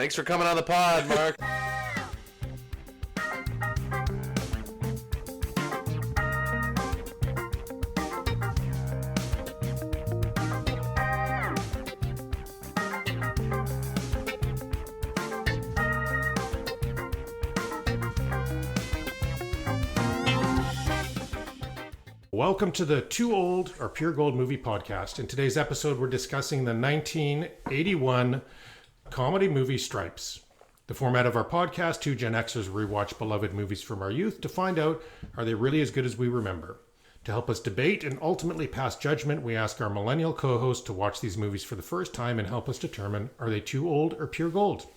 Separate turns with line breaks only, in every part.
Thanks for coming on the pod, Mark.
Welcome to the Too Old or Pure Gold Movie Podcast. In today's episode, we're discussing the 1981 comedy movie Stripes. The format of our podcast, two Gen Xers rewatch beloved movies from our youth to find out, are they really as good as we remember? To help us debate and ultimately pass judgment, we ask our millennial co-host to watch these movies for the first time and help us determine, are they too old or pure gold?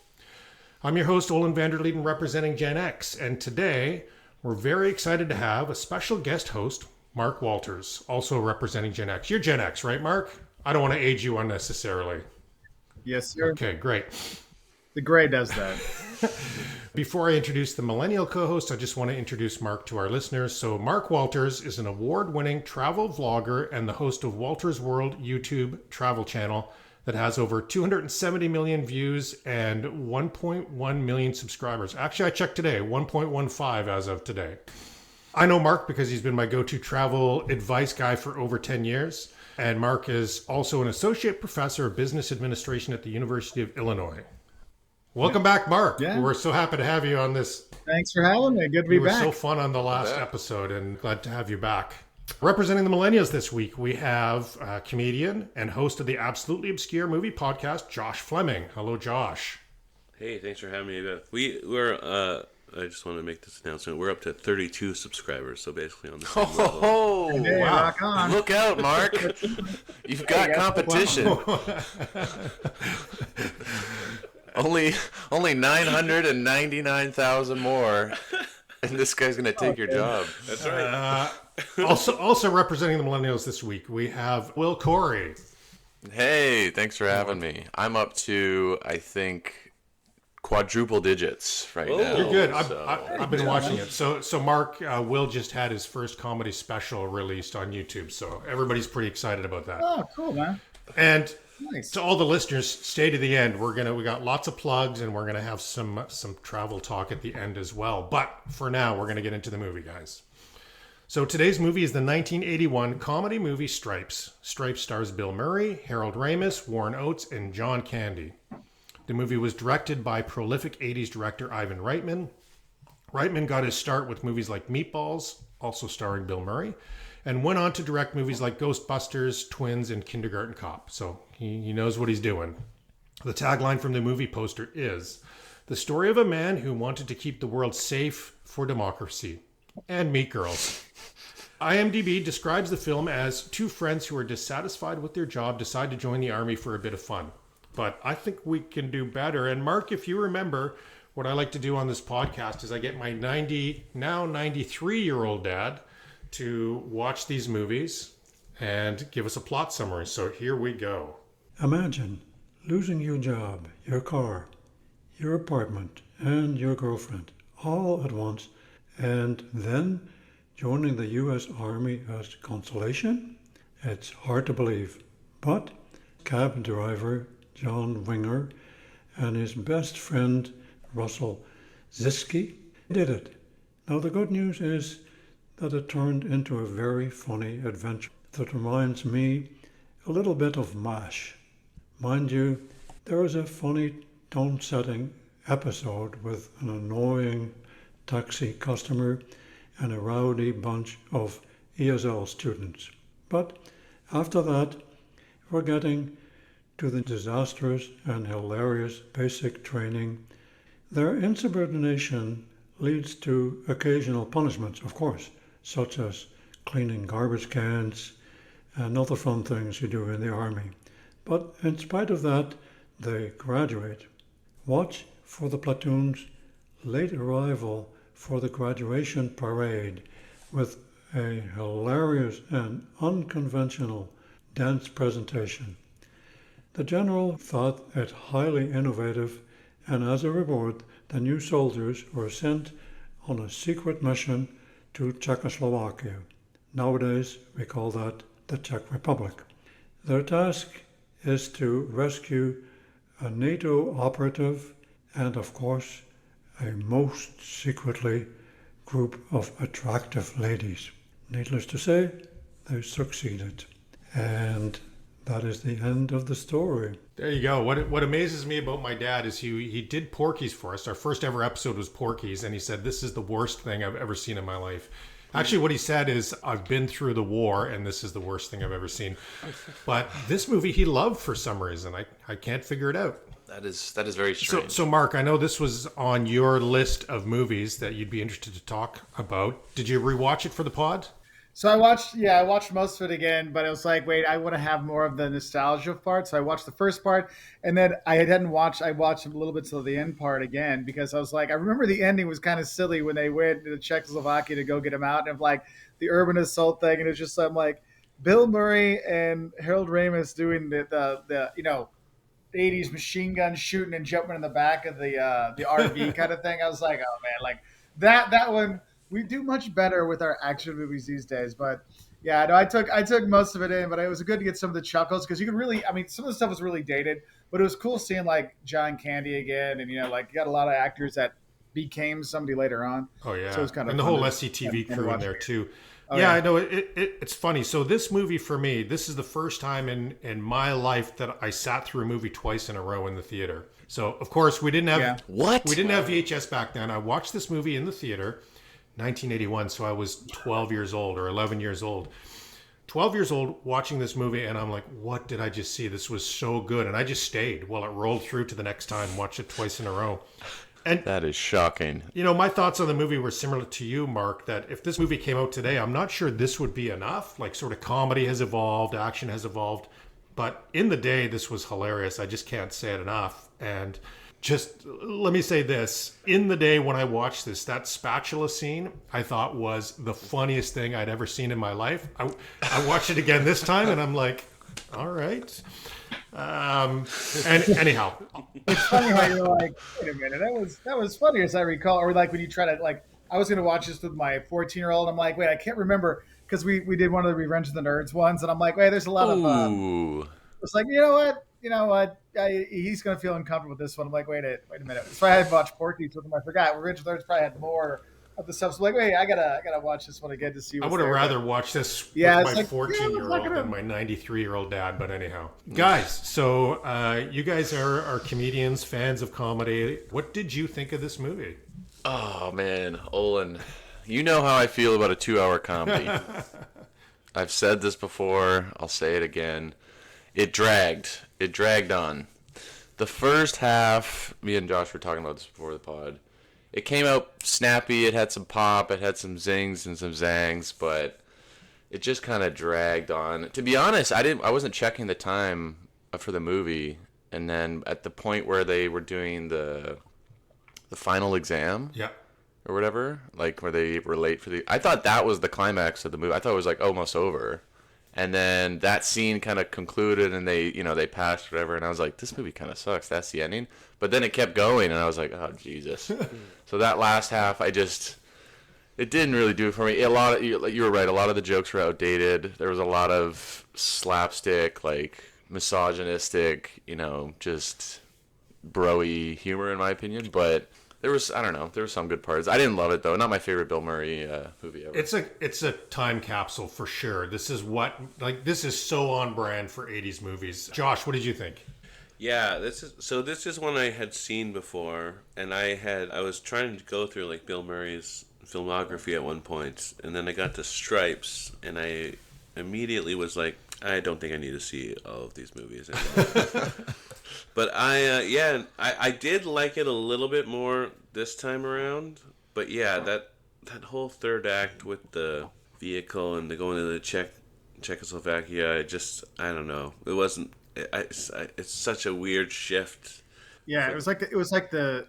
I'm your host, Olen Vanderleeden, representing Gen X, and today we're very excited to have a special guest host, Mark Wolters, also representing Gen X. You're Gen X, right, Mark? I don't want to age you unnecessarily.
Yes, sir.
Okay, great.
The gray does that.
Before I introduce the millennial co-host, I just want to introduce Mark to our listeners. So Mark Wolters is an award-winning travel vlogger and the host of Wolters World YouTube travel channel that has over 270 million views and 1.1 million subscribers. Actually, I checked today, 1.15 as of today. I know Mark because he's been my go-to travel advice guy for over 10 years. And Mark is also an associate professor of business administration at the University of Illinois. Welcome back, Mark.
Yeah.
We're so happy to have you on this.
Thanks for having me. Good to be back.
You were so fun on the last episode and glad to have you back. Representing the millennials this week, we have comedian and host of the Absolutely Obscure Movie Podcast, Josh Fleming. Hello, Josh.
Hey, thanks for having me. We're I just want to make this announcement. We're up to 32 subscribers, so basically on the same level.
Oh, hey, wow. Rock on.
Look out, Mark. You've got competition. Only 999,000 more, and this guy's going to take your job.
That's right.
Also representing the millennials this week, we have Corry.
Hey, thanks for having me. I'm up to, I think, quadruple digits right now.
You're good. I've been watching it. So Mark, Will just had his first comedy special released on YouTube, so everybody's pretty excited about that.
Oh, cool, man.
And
Nice.
to all the listeners, stay to the end. We got lots of plugs, and we're gonna have some travel talk at the end as well. But for now, we're gonna get into the movie, guys. So today's movie is the 1981 comedy movie Stripes. Stripes stars Bill Murray, Harold Ramis, Warren Oates, and John Candy. The movie was directed by prolific 80s director Ivan Reitman. Reitman got his start with movies like Meatballs, also starring Bill Murray, and went on to direct movies like Ghostbusters, Twins, and Kindergarten Cop. So he knows what he's doing. The tagline from the movie poster is, "The story of a man who wanted to keep the world safe for democracy and meet girls." IMDb describes the film as two friends who are dissatisfied with their job decide to join the army for a bit of fun. But I think we can do better. And Mark, if you remember, what I like to do on this podcast is I get my 93-year-old dad to watch these movies and give us a plot summary. So here we go.
Imagine losing your job, your car, your apartment, and your girlfriend all at once, and then joining the U.S. Army as consolation? It's hard to believe. But cab driver John Winger and his best friend Russell Ziski did it. Now the good news is that it turned into a very funny adventure that reminds me a little bit of MASH. Mind you, there is a funny tone-setting episode with an annoying taxi customer and a rowdy bunch of ESL students. But after that, we're getting to the disastrous and hilarious basic training. Their insubordination leads to occasional punishments, of course, such as cleaning garbage cans and other fun things you do in the army. But in spite of that, they graduate. Watch for the platoon's late arrival for the graduation parade with a hilarious and unconventional dance presentation. The general thought it highly innovative, and as a reward, the new soldiers were sent on a secret mission to Czechoslovakia. Nowadays, we call that the Czech Republic. Their task is to rescue a NATO operative and of course, a most secretly group of attractive ladies. Needless to say, they succeeded. And that is the end of the story.
There you go. What amazes me about my dad is he did Porky's for us. Our first ever episode was Porky's, and he said, this is the worst thing I've ever seen in my life. Actually, what he said is, I've been through the war, and this is the worst thing I've ever seen. But this movie he loved for some reason. I can't figure it out.
That is very strange.
So, Mark, I know this was on your list of movies that you'd be interested to talk about. Did you rewatch it for the pod?
So I watched most of it again, but I was like, wait, I want to have more of the nostalgia part. So I watched the first part, and then I watched a little bit till the end part again, because I was like, I remember the ending was kind of silly when they went to Czechoslovakia to go get him out, and like the urban assault thing, and it's just I'm like Bill Murray and Harold Ramis doing the 80s machine gun shooting and jumping in the back of the RV kind of thing. I was like, oh man, like that one. We do much better with our action movies these days, but yeah, no, I took most of it in, but it was good to get some of the chuckles because you could really, I mean, some of the stuff was really dated, but it was cool seeing like John Candy again, and you got a lot of actors that became somebody later on.
Oh yeah,
so it was kind of
and the
fun
whole
to
SCTV crew in there too.
Oh,
yeah,
yeah.
I know it's funny. So this movie for me, this is the first time in my life that I sat through a movie twice in a row in the theater. So of course we didn't have we didn't have VHS back then. I watched this movie in the theater. 1981, so I was 12 years old or 11 years old. 12 years old watching this movie, and I'm like, what did I just see? This was so good. And I just stayed while it rolled through to the next time, watched it twice in a row. And
that is shocking.
my thoughts on the movie were similar to you, Mark, that if this movie came out today, I'm not sure this would be enough. Like, sort of comedy has evolved, action has evolved. But in the day, this was hilarious. I just can't say it enough. And just let me say this. In the day when I watched this, that spatula scene, I thought was the funniest thing I'd ever seen in my life. I watched it again this time, and I'm like, all right. And anyhow.
It's funny how you're like, wait a minute, that was funny as I recall. Or like when you try to, like, I was going to watch this with my 14-year-old. I'm like, wait, I can't remember, because we did one of the Revenge of the Nerds ones, and I'm like, wait, there's a lot of it's like, you know what? He's going to feel uncomfortable with this one. I'm like, wait a minute. So I had watched Porky's with him. I forgot. Revenge of the Nerds probably had more of the stuff. So like, wait, I gotta watch this one again to see.
I would have rather watched this with my 14-year-old than my 93-year-old dad. But anyhow, guys. So you guys are comedians, fans of comedy. What did you think of this movie?
Oh man, Olen, you know how I feel about a 2-hour comedy. I've said this before. I'll say it again. It dragged on. The first half, me and Josh were talking about this before the pod. It came out snappy. It had some pop. It had some zings and some zangs, but it just kind of dragged on. To be honest, I wasn't checking the time for the movie, and then at the point where they were doing the final exam, or whatever, like where they were late for I thought that was the climax of the movie. I thought it was like almost over. And then that scene kind of concluded, and they passed whatever, and I was like, this movie kind of sucks. That's the ending. But then it kept going, and I was like, oh Jesus. So that last half, it didn't really do it for me. You were right. A lot of the jokes were outdated. There was a lot of slapstick, like misogynistic, just bro-y humor in my opinion. But there was some good parts. I didn't love it though. Not my favorite Bill Murray movie ever.
It's a time capsule for sure. This is so on brand for 80s movies. Josh, what did you think?
Yeah, this is one I had seen before, and I was trying to go through like Bill Murray's filmography at one point, and then I got to Stripes, and I immediately was like, I don't think I need to see all of these movies anymore. But I did like it a little bit more this time around. But yeah, that whole third act with the vehicle and the going to the Czechoslovakia, I don't know. It wasn't. It's such a weird shift.
Yeah, it was like the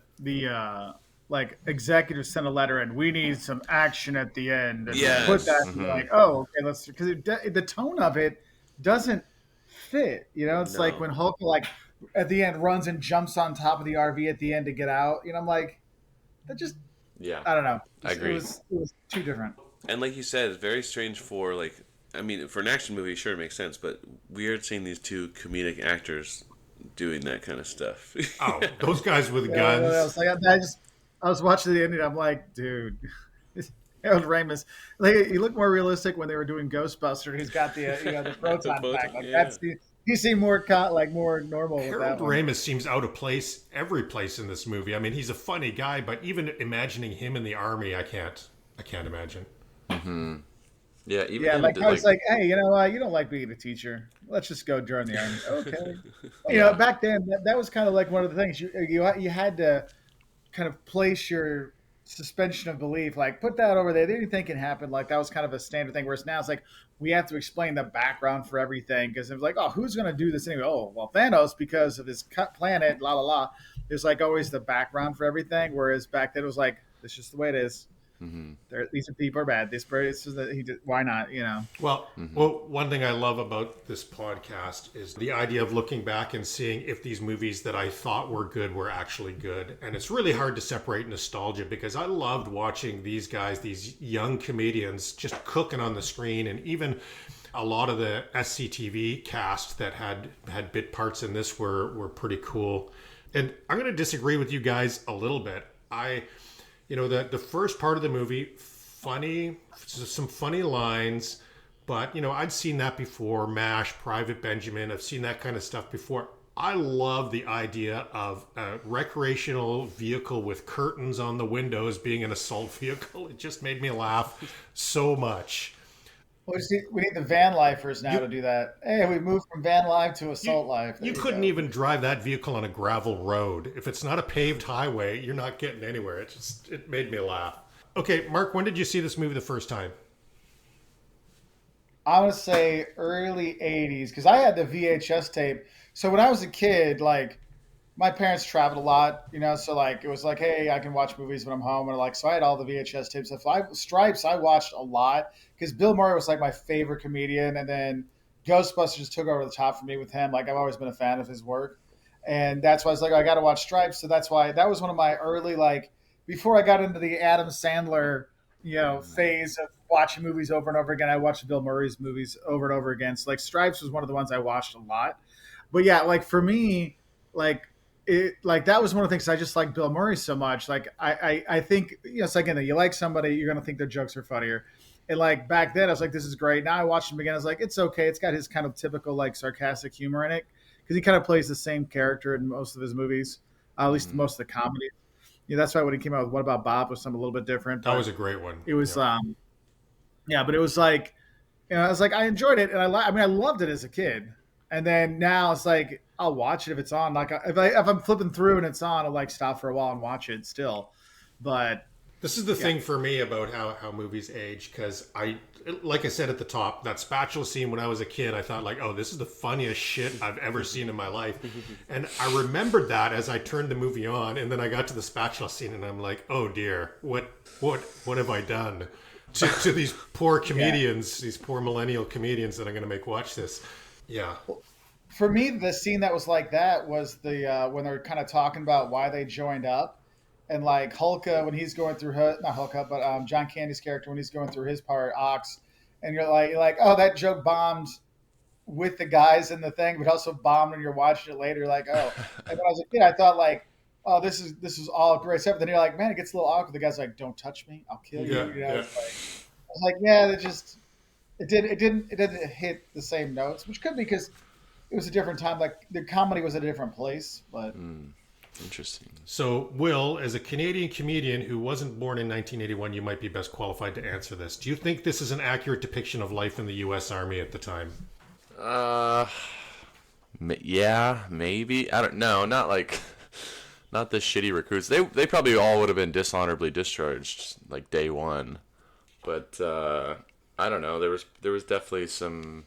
like executives sent a letter and we need some action at the end. And
yes.
Put that like, oh, okay, let's, because the tone of it doesn't fit. It's like when Hulk like at the end runs and jumps on top of the RV at the end to get out. I'm like, that just I don't know.
I agree.
It was too different.
And like you said, it's very strange for for an action movie, sure, it makes sense, but weird seeing these two comedic actors
doing that kind of stuff.
Oh, those guys with
I
guns.
was like, I was watching the ending. I'm like, dude, Harold Ramis. Like, he looked more realistic when they were doing Ghostbusters. He's got the the proton pack. Like that's he seemed more more normal with
Harold
that one.
Ramis seems out of place every place in this movie. I mean, he's a funny guy, but even imagining him in the army, I can't imagine.
Yeah, even
Yeah,
him
like
did,
I was like, hey, you know what? You don't like being a teacher. Let's just go join the army. Okay. You know, back then that was kind of like one of the things you had to kind of place your suspension of belief, like put that over there. Anything can happen. Like that was kind of a standard thing. Whereas now it's like we have to explain the background for everything because it was like, oh, who's going to do this anyway? Oh, well, Thanos because of his cut planet, la la la. There's like always the background for everything. Whereas back then it was like, it's just the way it is. These people are bad. Why not? You know.
Well, one thing I love about this podcast is the idea of looking back and seeing if these movies that I thought were good were actually good. And it's really hard to separate nostalgia because I loved watching these guys, these young comedians, just cooking on the screen, and even a lot of the SCTV cast that had bit parts in this were pretty cool. And I'm going to disagree with you guys a little bit. The first part of the movie, funny, some funny lines, but, I'd seen that before. MASH, Private Benjamin, I've seen that kind of stuff before. I love the idea of a recreational vehicle with curtains on the windows being an assault vehicle. It just made me laugh so much.
We need the van lifers now to do that. Hey, we moved from van life to assault life.
You couldn't even drive that vehicle on a gravel road. If it's not a paved highway, you're not getting anywhere. It made me laugh. Okay, Mark, when did you see this movie the first time?
I want to say early 80s because I had the VHS tape. So when I was a kid, like my parents traveled a lot, so like it was like, hey, I can watch movies when I'm home, and like so I had all the VHS tapes. Stripes I watched a lot because Bill Murray was like my favorite comedian, and then Ghostbusters just took over the top for me with him. Like I've always been a fan of his work, and that's why I was like, I got to watch Stripes. So that's why that was one of my early before I got into the Adam Sandler phase of watching movies over and over again. I watched Bill Murray's movies over and over again. So like Stripes was one of the ones I watched a lot. But yeah, like for me, that was one of the things I just like Bill Murray so much. Like I think it's like you like somebody, you're gonna think their jokes are funnier. And like back then I was like, this is great. Now I watched him again, I was like, it's okay. It's got his kind of typical like sarcastic humor in it because he kind of plays the same character in most of his movies, at least most of the comedies. That's why when he came out with What About Bob was something a little bit different.
That was a great one.
It was but it was like I was like I enjoyed it, and I loved it as a kid. And then now it's like I'll watch it if it's on. Like if I'm flipping through and it's on, I'll like stop for a while and watch it still. But
this is the thing for me about how movies age, because like I said at the top, that spatula scene when I was a kid, I thought like, oh, this is the funniest shit I've ever seen in my life. And I remembered that as I turned the movie on, and then I got to the spatula scene and I'm like, oh dear, what have I done to these poor comedians, these poor millennial comedians that I'm going to make watch this. Yeah.
For me, the scene that was like that was the when they're kind of talking about why they joined up, and like Hulka when he's going through not Hulka, but John Candy's character when he's going through his part, Ox, and you're like, oh, that joke bombed with the guys in the thing, but also bombed when you're watching it later. You're like, oh, and when I was a kid, I thought like, oh, this is all great stuff. But then you're like, man, it gets a little awkward. The guy's like, don't touch me, I'll kill you. I was like, yeah, it didn't hit the same notes, which could be because it was a different time. Like the comedy was at a different place, but
interesting.
So, Will, as a Canadian comedian who wasn't born in 1981, you might be best qualified to answer this. Do you think this is an accurate depiction of life in the U.S. Army at the time?
Yeah, maybe. I don't know. Not the shitty recruits. They probably all would have been dishonorably discharged like day one, but I don't know. There was definitely some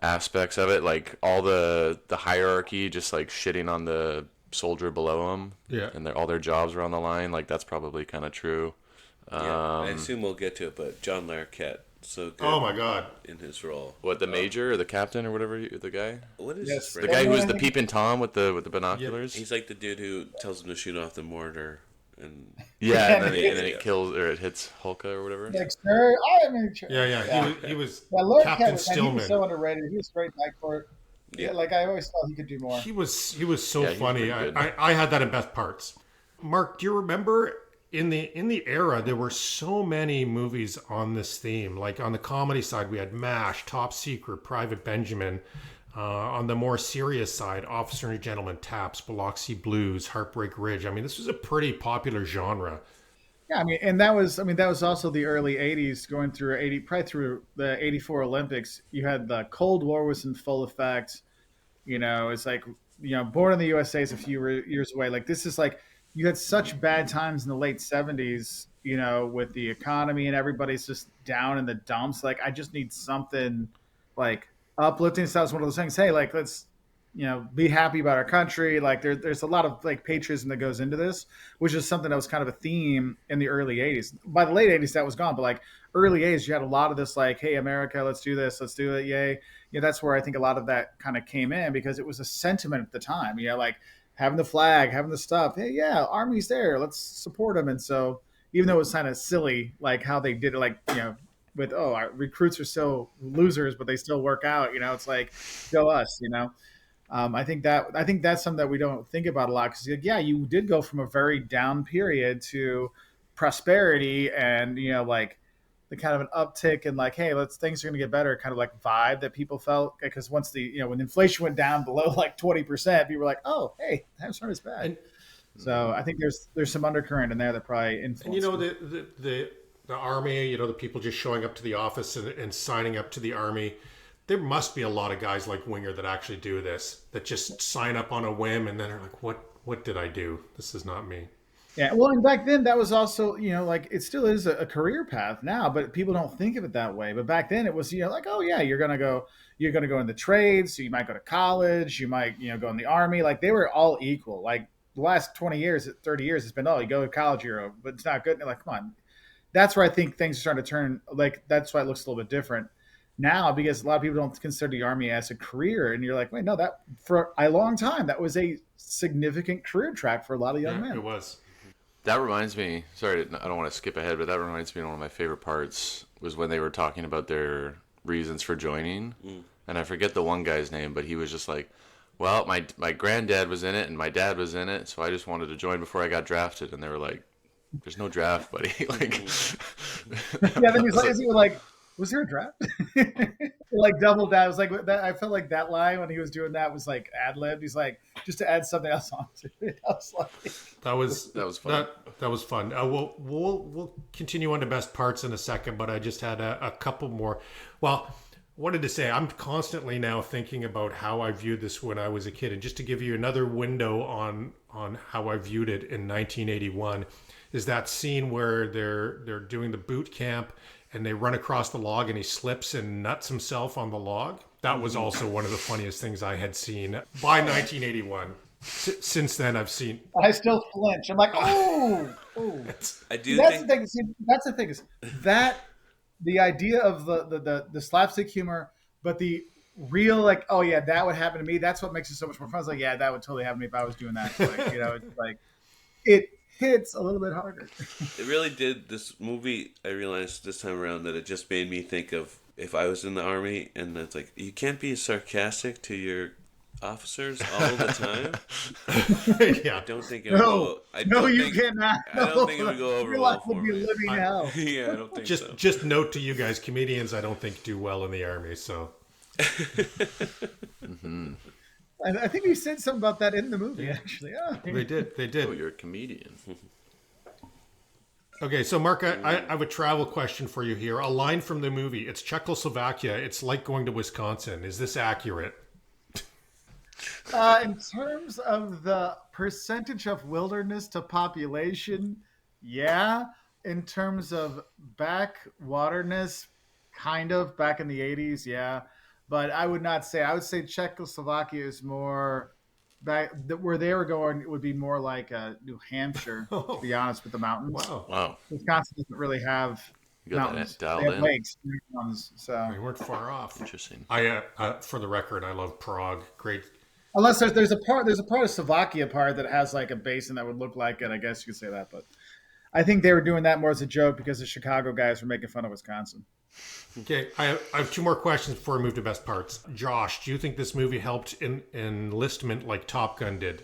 aspects of it, like all the hierarchy, just like shitting on the soldier below them.
Yeah,
and all their jobs were on the line. Like that's probably kind of true.
I assume we'll get to it, but John Larroquette, so good.
Oh my God,
in his role.
What, the major or the captain or whatever, the guy?
What is
Yes.
his
The guy who was the peeping Tom with the binoculars.
He's like the dude who tells him to shoot off the mortar. And
Yeah, and then it kills or it hits Hulka or whatever.
like, sir, I am in charge.
Yeah. He was
Lord
Captain
Kevin, man, he was
Stillman.
so underrated. He was great back for it. Yeah, like I always thought he could do more.
He was so
Yeah, he's
funny.
pretty good.
I had that in best parts. Mark, do you remember in the era there were so many movies on this theme? Like on the comedy side, we had MASH, Top Secret, Private Benjamin. On the more serious side, Officer and Gentleman, Taps, Biloxi Blues, Heartbreak Ridge. I mean, this was a pretty popular genre.
Yeah, that was also the early '80s, going through probably through the '84 Olympics. You had the Cold War was in full effect. It's like Born in the USA is a few years away. Like this is like you had such bad times in the late '70s. With the economy and everybody's just down in the dumps. Like I just need something like uplifting. So that was one of those things. Hey, like let's be happy about our country. Like there's a lot of like patriotism that goes into this, which is something that was kind of a theme in the early '80s. By the late '80s, that was gone, but like early '80s, you had a lot of this like, hey, America, let's do this, let's do it, yay. That's where I think a lot of that kind of came in because it was a sentiment at the time. Like having the flag, having the stuff. Hey, yeah, Army's there, let's support them. And so even though it was kind of silly, like how they did it, like with our recruits are still losers, but they still work out. It's like go us. I think that's something that we don't think about a lot because you did go from a very down period to prosperity and like the kind of an uptick and like, hey, things are going to get better kind of like vibe that people felt because once when inflation went down below like 20%, people were like, oh, hey, that's not as bad. And, so I think there's some undercurrent in there that probably influenced.
And the Army, the people just showing up to the office and signing up to the Army. There must be a lot of guys like Winger that actually do this, that just sign up on a whim and then are like, what did I do? This is not me.
Yeah, well, and back then that was also, like it still is a career path now, but people don't think of it that way. But back then it was, like, oh yeah, you're gonna go in the trades, so you might go to college, you might, go in the Army. Like they were all equal. Like the last 20 years, 30 years, it's been, oh, you go to college, but it's not good. And like, come on. That's where I think things are starting to turn, like, that's why it looks a little bit different now because a lot of people don't consider the Army as a career. And you're like, wait, no, that for a long time, that was a significant career track for a lot of young men.
It was.
That reminds me, sorry, I don't want to skip ahead, but that reminds me of one of my favorite parts was when they were talking about their reasons for joining. And I forget the one guy's name, but he was just like, well, my granddad was in it and my dad was in it, so I just wanted to join before I got drafted. And they were like, there's no draft, buddy. Like,
yeah, then he was like, was there a draft? Like double that. It was like that. I felt like that line when he was doing that was like ad libbed. He's like just to add something else onto it. I was like,
that was fun. That was fun. We'll continue on to best parts in a second, but I just had a couple more. Well, wanted to say I'm constantly now thinking about how I viewed this when I was a kid, and just to give you another window on how I viewed it in 1981 is that scene where they're doing the boot camp. And they run across the log and he slips and nuts himself on the log. That was also one of the funniest things I had seen by 1981. Since then, I've seen.
I still flinch. I'm like, oh.
I do.
That's the thing. See, that's the thing is that the idea of the slapstick humor, but the real like, oh yeah, that would happen to me. That's what makes it so much more fun. I was like, yeah, that would totally happen to me if I was doing that. Like, it's like it hits a little bit harder.
It really did. This movie, I realized this time around that it just made me think of if I was in the Army, and it's like you can't be sarcastic to your officers all the time.
Yeah,
I don't think it
no,
would
you cannot.
I don't think it would go over
your
well
life would
for
be
me.
living hell.
Yeah, I don't think so.
Just note to you guys, comedians, I don't think do well in the Army. So.
Mm-hmm.
I think we said something about that in the movie, actually. Oh.
They did.
Oh, you're a comedian.
Okay, so Mark, I have a travel question for you here. A line from the movie. It's Czechoslovakia. It's like going to Wisconsin. Is this accurate?
In terms of the percentage of wilderness to population, yeah. In terms of backwaterness, kind of back in the 80s, yeah. But I would not say. I would say Czechoslovakia is more back where they were going. It would be more like New Hampshire, to be honest, with the mountains.
Wow.
Wisconsin doesn't really have
You got
mountains.
that dialed
They have
in.
lakes, mountains, so
We weren't far off.
Interesting.
For the record, I love Prague. Great.
unless there's a part of Slovakia part that has like a basin that would look like it. I guess you could say that, but I think they were doing that more as a joke because the Chicago guys were making fun of Wisconsin.
Okay, I have two more questions before we move to best parts. Josh, do you think this movie helped in enlistment like Top Gun did?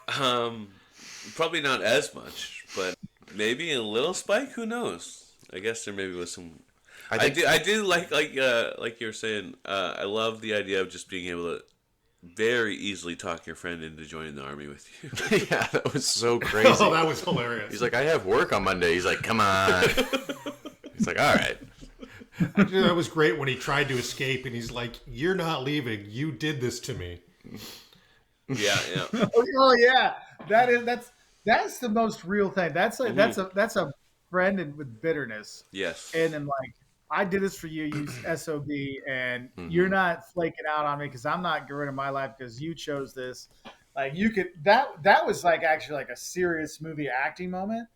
Probably not as much, but maybe a little spike. Who knows? I guess there maybe was some. I do like you were saying. I love the idea of just being able to very easily talk your friend into joining the army with you.
Yeah, that was so crazy.
Oh, that was hilarious.
He's like, I have work on Monday. He's like, come on. He's like, all right.
Actually, that was great when he tried to escape, and he's like, "You're not leaving. You did this to me."
Yeah.
Oh yeah, that's the most real thing. That's like that's a friend with bitterness.
Yes.
And then like, I did this for you, you SOB, and you're not flaking out on me because I'm not getting rid of my life because you chose this. Like you could that was like actually like a serious movie acting moment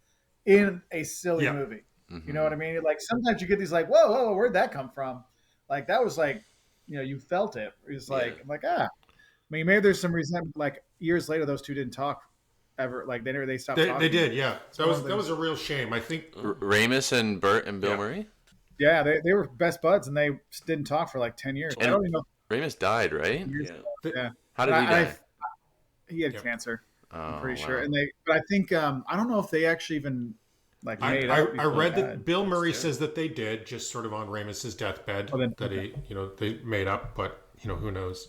in a silly movie. You know what I mean? Like sometimes you get these like, whoa, where'd that come from? Like that was like, you felt it. It's like, I'm like, I mean, maybe there's some resentment. Like years later, those two didn't talk ever. Like they stopped talking.
They did, yeah. That was a real shame. I think
Ramis and Bert and Bill Murray?
Yeah, they were best buds, and they didn't talk for like 10 years.
And
I don't even know.
Ramis died, right?
Yeah.
How did he die?
He had cancer. I'm pretty
wow.
sure. And but I think I don't know if they actually even like made
I
up.
read that Bill Murray says that they did, just sort of on Ramis's deathbed, that he, they made up, but who knows?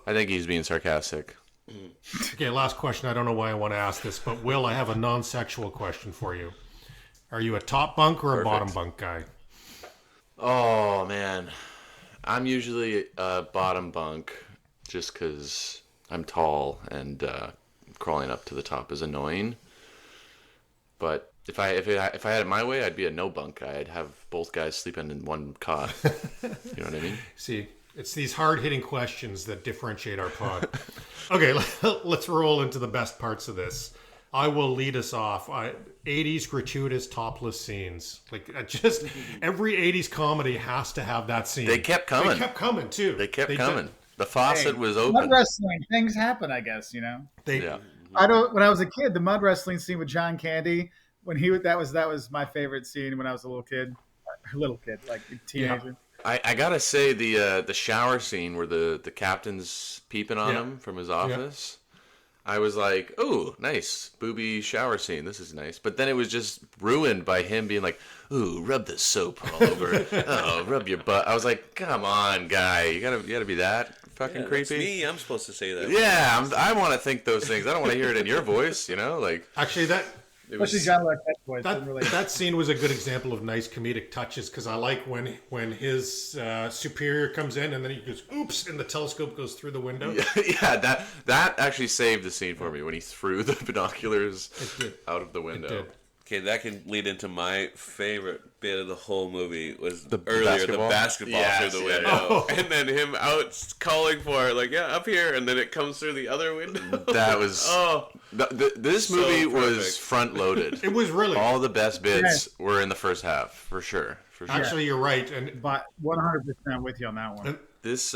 I think he's being sarcastic.
Okay, last question. I don't know why I want to ask this, but Will, I have a non-sexual question for you. Are you a top bunk or a bottom bunk guy?
Oh, man. I'm usually a bottom bunk just because I'm tall and crawling up to the top is annoying. But if I had it my way, I'd be a no bunk guy. I'd have both guys sleeping in one cot. You know what I mean? See,
it's these hard-hitting questions that differentiate our pod. Okay, let's roll into the best parts of this. I will lead us off. 80s gratuitous topless scenes. Like, just every 80s comedy has to have that scene.
They kept coming.
They kept coming, too.
They kept coming. The faucet was open.
Mud wrestling, things happen, I guess, When I was a kid, the mud wrestling scene with John Candy, when that was my favorite scene when I was a little kid, like a teenager.
Yeah. I gotta say the shower scene where the captain's peeping on him from his office. I was like, "Ooh, nice booby shower scene. This is nice." But then it was just ruined by him being like, "Ooh, rub the soap all over. Oh, rub your butt." I was like, "Come on, guy, you gotta be that fucking creepy."
That's me, I'm supposed to say that.
Yeah, I want to think those things. I don't want to hear it in your voice. Like
actually
Especially John Larroquette's voice.
That scene was a good example of nice comedic touches because I like when his superior comes in and then he goes, "Oops," and the telescope goes through the window.
Yeah, that actually saved the scene for me when he threw the binoculars out of the window.
Okay, that can lead into my favorite bit of the whole movie was
the
basketball through the window. And then him out calling for it, like, up here, and then it comes through the other window.
That was... this movie was front-loaded.
It was really...
All the best bits were in the first half, for sure.
Actually, you're right.
But 100% with you on that one.
This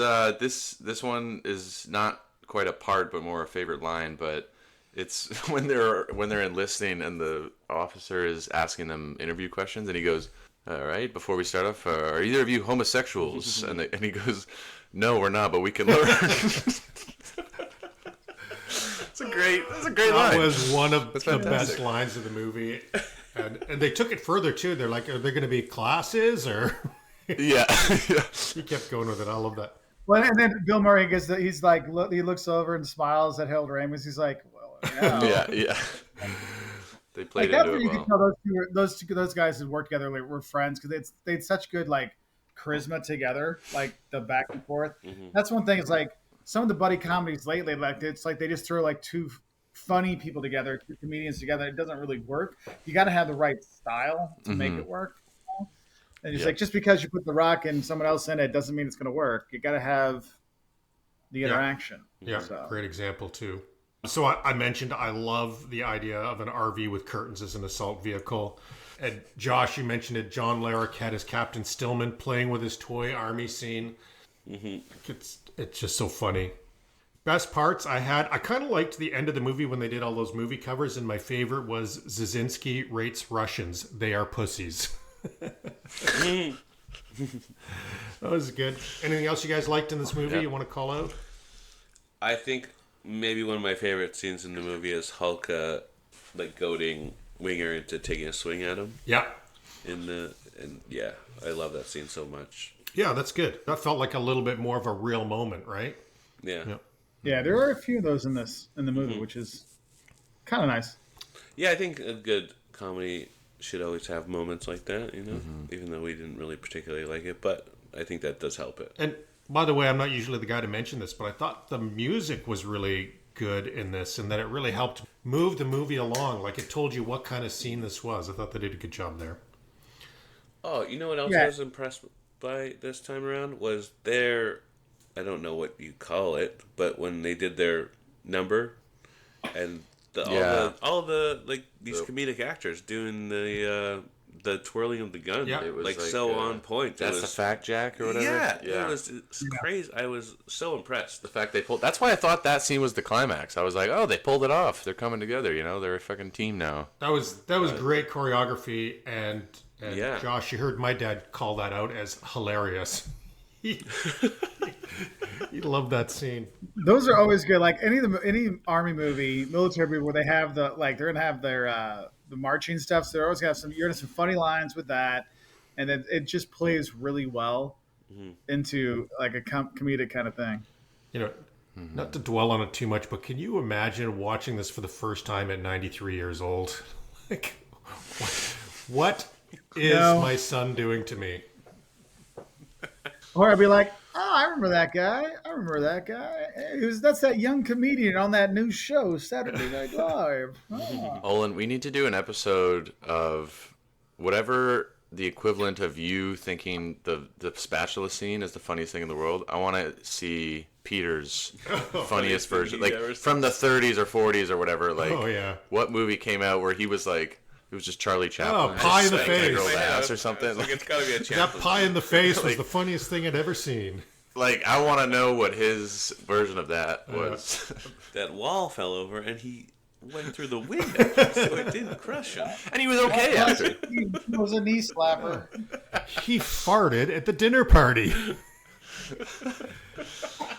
one is not quite a part, but more a favorite line, but... It's when they're enlisting and the officer is asking them interview questions and he goes, "All right, before we start off, are either of you homosexuals?" and he goes, "No, we're not, but we can learn." That's a great line.
That was one of the best lines of the movie, and they took it further too. They're like, "Are there going to be classes or?"
Yeah.
He kept going with it. I love that.
Well, and then Bill Murray he's like, he looks over and smiles at Harold Ramis. He's like,
yeah. They played into it well. You can
tell those guys who worked together were friends because they had such good like charisma together, like the back and forth. Mm-hmm. That's one thing. Is like some of the buddy comedies lately, like it's like they just throw like two funny people together, two comedians together. It doesn't really work. You got to have the right style to make it work. And it's like just because you put The Rock and someone else in it doesn't mean it's going to work. You got to have the interaction.
Yeah, great example too. So I mentioned I love the idea of an RV with curtains as an assault vehicle. And Josh, you mentioned it. John Larroquette as Captain Stillman playing with his toy army scene. Mm-hmm. It's just so funny. Best parts I kind of liked the end of the movie when they did all those movie covers. And my favorite was Zazinski rates Russians. They are pussies. That was good. Anything else you guys liked in this movie you want to call out?
I think maybe one of my favorite scenes in the movie is Hulk, like goading Winger into taking a swing at him.
Yeah.
I love that scene so much.
Yeah, that's good. That felt like a little bit more of a real moment, right?
Yeah.
Yeah, there are a few of those in the movie, which is kind of nice.
Yeah, I think a good comedy should always have moments like that, you know, even though we didn't really particularly like it, but I think that does help it.
And by the way, I'm not usually the guy to mention this, but I thought the music was really good in this and that it really helped move the movie along. Like it told you what kind of scene this was. I thought they did a good job there.
Oh, you know what else I was impressed by this time around was their, I don't know what you call it, but when they did their number and all the like these comedic actors doing the twirling of the gun,
it
was like so on point.
That's the fact jack or whatever.
Yeah, it was crazy. I was so impressed.
The fact they pulled. That's why I thought that scene was the climax. I was like, oh, they pulled it off. They're coming together. You know, they're a fucking team now.
That was great choreography and Josh, you heard my dad call that out as hilarious. He loved that scene.
Those are always good. Like any army movie, military movie, where they have they're gonna have their the marching stuff. So they're always gonna have you're gonna have some funny lines with that, and it just plays really well into like a comedic kind of thing.
You know, not to dwell on it too much, but can you imagine watching this for the first time at 93 years old? Like, what is my son doing to me?
Or I'd be like, oh, I remember that guy. That's that young comedian on that new show, Saturday Night Live. Oh.
Olen, we need to do an episode of whatever the equivalent of you thinking the spatula scene is the funniest thing in the world. I want to see Peter's funniest version, like from the 30s or 40s or whatever. Like, what movie came out where he was like, it was just Charlie Chaplin.
Oh, pie in the face.
Girl's ass or something.
Like, it's gotta be a Chaplin.
That pie in the face was the funniest thing I'd ever seen.
Like, I want to know what his version of that was.
That wall fell over and he went through the window, so it didn't crush him.
And he was okay after.
He was a knee slapper.
He farted at the dinner party.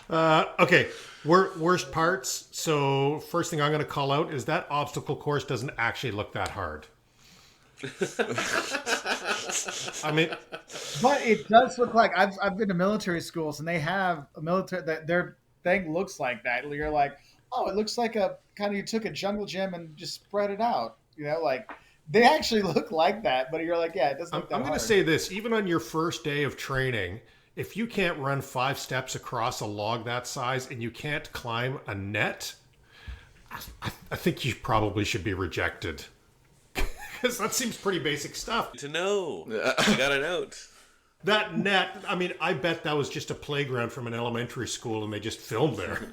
Okay, worst parts. So first thing I'm going to call out is that obstacle course doesn't actually look that hard. I mean,
but it does look like I've been to military schools and they have a military that their thing looks like that. You're like, oh, it looks like a kind of you took a jungle gym and just spread it out. You know, like they actually look like that. But you're like, yeah, it doesn't look that hard.
I'm going to say this: even on your first day of training, if you can't run 5 steps across a log that size and you can't climb a net, I think you probably should be rejected. Because that seems pretty basic stuff.
To know. I got a note.
That net, I mean, I bet that was just a playground from an elementary school and they just filmed there.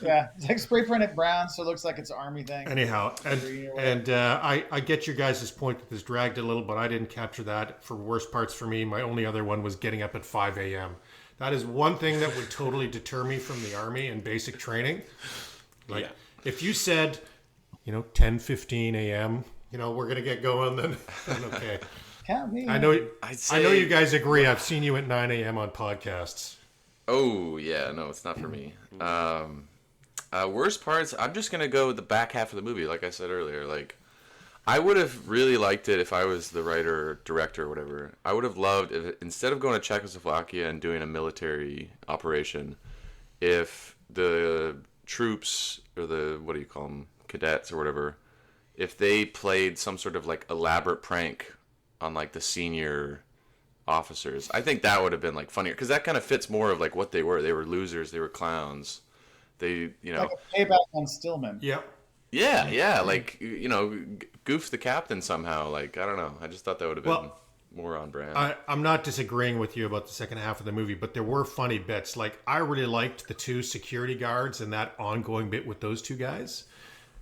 Yeah, it's like spray printed brown, so it looks like it's an army thing.
Anyhow, and I get your guys' point that this dragged a little, but I didn't capture that. For worst parts for me, my only other one was getting up at 5 a.m. That is one thing that would totally deter me from the army and basic training. Like, if you said, 10:15 a.m., we're going to get going, then okay.
Count me.
I know you guys agree. I've seen you at 9 a.m. on podcasts.
Oh, yeah. No, it's not for me. Worst parts, I'm just going to go with the back half of the movie, like I said earlier. Like, I would have really liked it if I was the writer or director or whatever. I would have loved, if instead of going to Czechoslovakia and doing a military operation, if the troops, or the, what do you call them, cadets or whatever, if they played some sort of like elaborate prank on like the senior officers. I think that would have been like funnier, because that kind of fits more of like what they were. They were losers. They were clowns. They,
like a payback on Stillman.
Yep.
Yeah. Like, goof the captain somehow. Like, I don't know. I just thought that would have been more on brand.
I'm not disagreeing with you about the second half of the movie, but there were funny bits. Like, I really liked the 2 security guards and that ongoing bit with those 2 guys.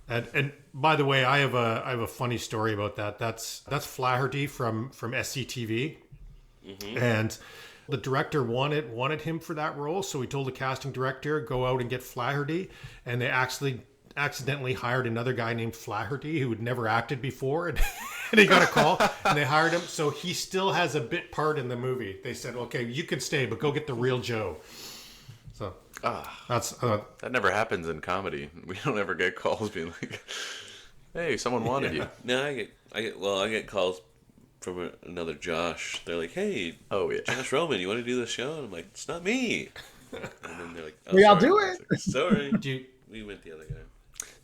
And by the way, I have a funny story about that. That's Flaherty from SCTV, and the director wanted him for that role, so he told the casting director, go out and get Flaherty, and they accidentally hired another guy named Flaherty who had never acted before, and he got a call, and they hired him. So he still has a bit part in the movie. They said, "Okay, you can stay, but go get the real Joe." So that's
That never happens in comedy. We don't ever get calls being like, "Hey, someone wanted you."
No, I get calls from another Josh. They're like, "Hey,
Oh yeah.
Josh Roman, you want to do the show?" And I'm like, "It's not me." And then they're like, "Oh,
Well, I'll
sorry."
do
I was like, sorry.
do you,
We went the other guy.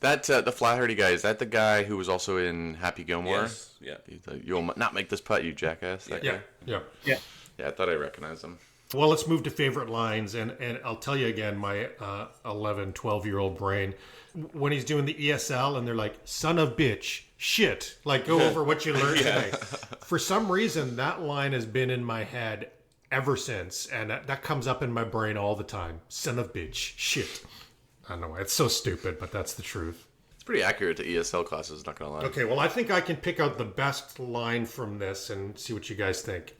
That the Flaherty guy, is that the guy who was also in Happy Gilmore?
Yes. Yeah.
He's like, "You'll not make this putt, you jackass." That
yeah,
guy?
yeah.
Yeah.
Yeah, I thought I recognized him.
Well, let's move to favorite lines, and I'll tell you again, my 11, 12-year-old brain, when he's doing the ESL, and they're like, "Son of bitch, shit," like go over what you learned today. For some reason, that line has been in my head ever since, and that comes up in my brain all the time. Son of bitch, shit. I don't know, it's so stupid, but that's the truth.
It's pretty accurate to ESL classes, not gonna lie.
Okay, well, I think I can pick out the best line from this and see what you guys think.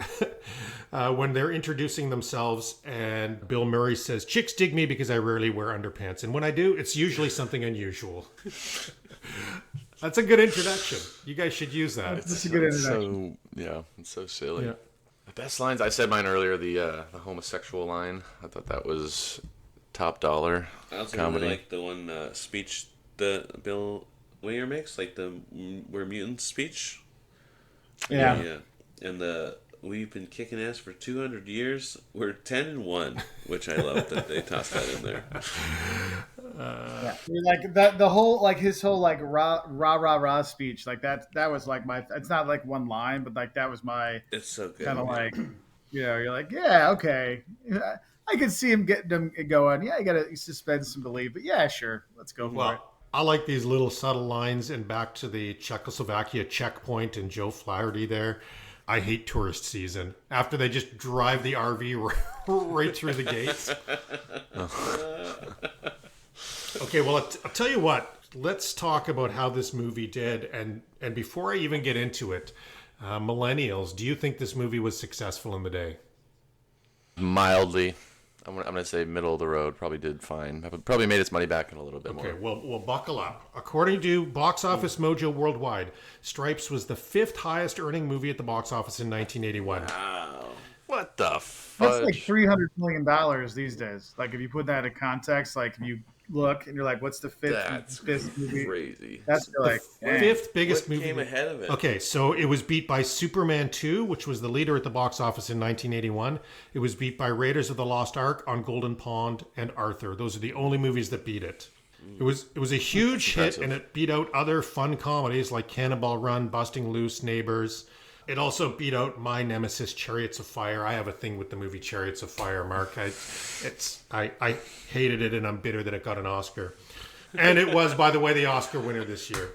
When they're introducing themselves, and Bill Murray says, "Chicks dig me because I rarely wear underpants. And when I do, it's usually something unusual." That's a good introduction. You guys should use that.
That's a good introduction.
It's so silly.
Yeah.
The best lines, I said mine earlier, the homosexual line. I thought that was top dollar
I also
comedy.
really like the one speech the Bill Winger makes, like the "We're Mutants" speech.
Yeah.
Yeah. And the "We've been kicking ass for 200 years. We're 10-1," which I love that they tossed that in there.
Yeah. Like that, the whole, like his whole like rah speech, like that was like my. It's not like one line, but like that was my
It's so good.
kind of like, you're like, yeah, okay. I could see him getting them going. Yeah, you gotta suspend some belief, but yeah, sure, let's go for it.
Well, I like these little subtle lines, and back to the Czechoslovakia checkpoint and Joe Flaherty there. I hate tourist season. After they just drive the RV right through the gates. Okay, well, I'll tell you what. Let's talk about how this movie did. And before I even get into it, millennials, do you think this movie was successful in the day?
Mildly. I'm gonna say middle of the road. Probably did fine. Probably made its money back in a little bit
Okay,
more.
well, buckle up. According to Box Office Mojo Worldwide, Stripes was the 5th highest earning movie at the box office in 1981.
What the
That's
fudge?
like $300 million these days. Like if you put that in context, like if you look and you're like, what's the fifth movie?
Crazy.
That's like dang.
5th biggest
What
movie.
came ahead of it?
Okay, so it was beat by Superman 2, which was the leader at the box office in 1981. It was beat by Raiders of the Lost Ark, On Golden Pond, and Arthur. Those are the only movies that beat it. It was a huge hit, and it beat out other fun comedies like Cannonball Run, Busting Loose, Neighbors. It also beat out my nemesis, Chariots of Fire. I have a thing with the movie Chariots of Fire, Mark. I hated it, and I'm bitter that it got an Oscar. And it was, by the way, the Oscar winner this year.